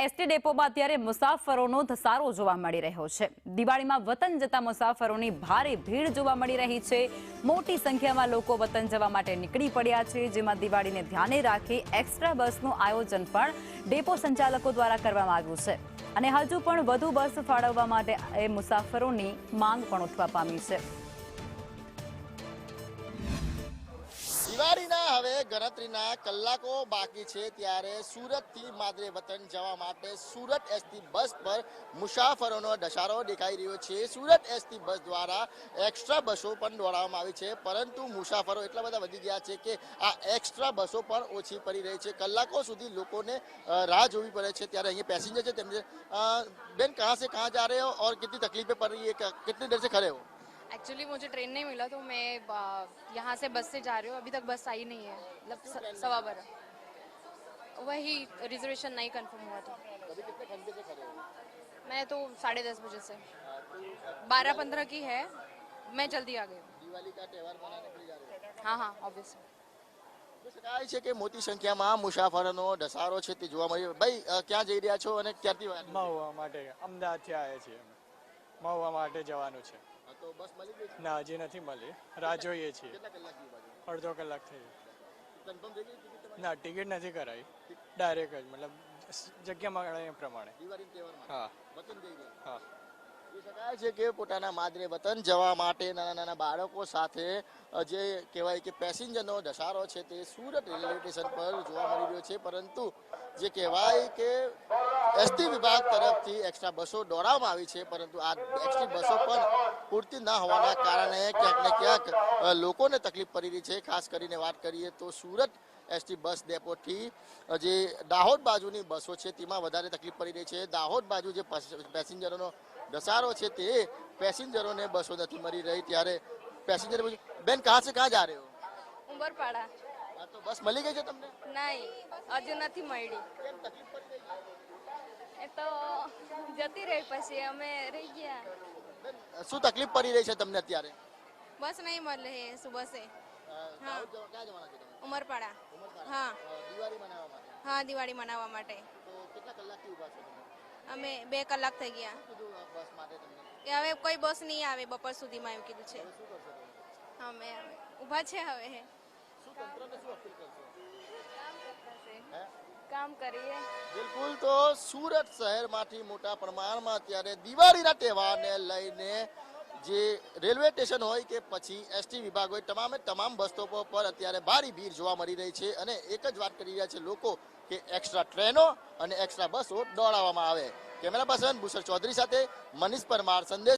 ST ડેપોમાં અત્યારે મુસાફરોનો ધસારો જોવા મળી રહ્યો છે। દિવાળીમાં વતન જતા મુસાફરોની ભારે ભીડ જોવા મળી રહી છે। મોટી સંખ્યામાં લોકો વતન જવા માટે નીકળી પડ્યા છે, જેમાં દિવાળીને ધ્યાને રાખી એક્સ્ટ્રા બસનું આયોજન પણ ડેપો સંચાલકો દ્વારા કરવામાં આવ્યું છે અને હજુ પણ વધુ બસ ફાળવવા માટે મુસાફરોની માંગ પણ ઉઠવા પામી છે। દિવાળીના હવે ગણતરીના કલાકો બાકી છે, ત્યારે સુરતથી માદરે વતન જવા માટે સુરત એસટી બસ પર મુસાફરોનો ધસારો દેખાઈ રહ્યો છે। સુરત એસટી બસ દ્વારા એક્સ્ટ્રા બસો પણ દોડાવવામાં આવી છે, પરંતુ મુસાફરો એટલા બધા વધી ગયા છે કે આ એક્સ્ટ્રા બસો પણ ઓછી પડી રહી છે। કલાકો સુધી લોકોને રાહ જોવી પડે છે। ત્યારે અહીંયા પેસેન્જર છે, તેમને બેન कहाँ से कहाँ जा रहे हो और कितनी तकलीफें पड़ रही है, कितनी देर से खड़े हो? एक्चुअली मुझे ट्रेन नहीं मिला तो मैं यहाँ से बस से जा रही हूँ। अभी तक बस आई नहीं है, मतलब 12:15। वही रिजर्वेशन नहीं कंफर्म हुआ था। अभी कितने घंटे से खड़े हो? मैं तो 10:30 बजे से 12:15 की है, मैं जल्दी आ गई हूँ। दिवाली का त्यौहार मनाने के लिए जा रहे हो? हाँ हाँ ऑब्वियसली। શકાય છે કે મોટી સંખ્યામાં મુસાફરોનો ધસારો છે તે જોવા મળ્યો। ભાઈ ક્યાં જઈ રહ્યા છો અને ક્યાંથી મહુવા માટે અમદાવાદથી આવ્યા છીએ અમે। મહુવા માટે જવાનું છે। તો બસ મળી ગઈ છે? ના હજી નથી મળી, રાહ જોઈએ છીએ। કેટલા કલાકની બાજુ અડધો કલાક થઈ કન્ફર્મ થઈ ગઈ ટિકિટ તમારી? ના ટિકિટ નથી કરાવી, ડાયરેક્ટ જ મતલબ જગ્યા મળે એ પ્રમાણે। દિવાળી તહેવારમાં હા વતન જઈ ગયા? હા એ શકાય છે કે પોતાના માદરે વતન જવા માટે નાના નાના બાળકો સાથે જે કહેવાય કે પેસેન્જરનો ધસારો છે તે સુરત રેલવે સ્ટેશન પર જોવા મળી રહ્યો છે, પરંતુ જે કહેવાય કે એસટી વિભાગ તરફથી એક્સ્ટ્રા બસો દોડાવવામાં આવી છે, પરંતુ આ એક્સ્ટ્રા બસો પણ પૂરતી ન હોવાના કારણે ક્યાંક ને ક્યાંક લોકોને તકલીફ પડી રહી છે। ખાસ કરીને વાત કરીએ તો સુરત એસટી બસ ડેપોથી જે દાહોદ બાજુની બસો છે તેમાં વધારે તકલીફ પડી રહી છે। દાહોદ બાજુ જે પેસેન્જરોનો ધસારો છે તે પેસેન્જરોને બસો નથી મળી રહી। ત્યારે પેસેન્જર બેન कहाँ से कहाँ जा रहे हो? ઉંબરપાડા। હા, તો બસ મળી ગઈ છે તમને? નહીં, હજુ નથી મળી। કેમ તકલીફ પડી રહી છે? એ તો જતી રહી, પછી અમે રહી ગયા। બેન, શું તકલીફ પડી રહી છે તમને અત્યારે? બસ નહીં મળે હે સુબહ સે। દાહોદ ક્યાં જવાના છો તમે? ઉમરપાડા। ઉમરપાડા? હા દિવાળી મનાવવા માટે? હા દિવાળી મનાવવા માટે તો કેટલા કલાકથી ઊભા છો તમે? અમે 2 કલાક થઈ ગયા કીધું આ બસ માટે તમને? કે હવે કોઈ બસ નહીં આવે બપોર સુધીમાં, એમ કીધું છે। હવે શું કરશો તમે? અમે ઊભા છે હવે। શું તંત્રને શું અપીલ કરશો? હે? કામ કરીએ। બિલકુલ, તો સુરત શહેરમાંથી મોટા પ્રમાણમાં અત્યારે દિવાળીના તહેવારને લઈને જે રેલવે સ્ટેશન હોય કે પછી એસટી વિભાગ હોય, તમામ બસ સ્ટોપો પર અત્યારે ભારે ભીડ જોવા મળી રહી છે અને એક જ વાત કરી રહ્યા છે લોકો કે એક્સ્ટ્રા ટ્રેનો અને એક્સ્ટ્રા બસો દોડાવવામાં આવે। કેમેરા પર્સન ભૂષણ ચૌધરી સાથે મનીષ પરમાર, સંદેશ।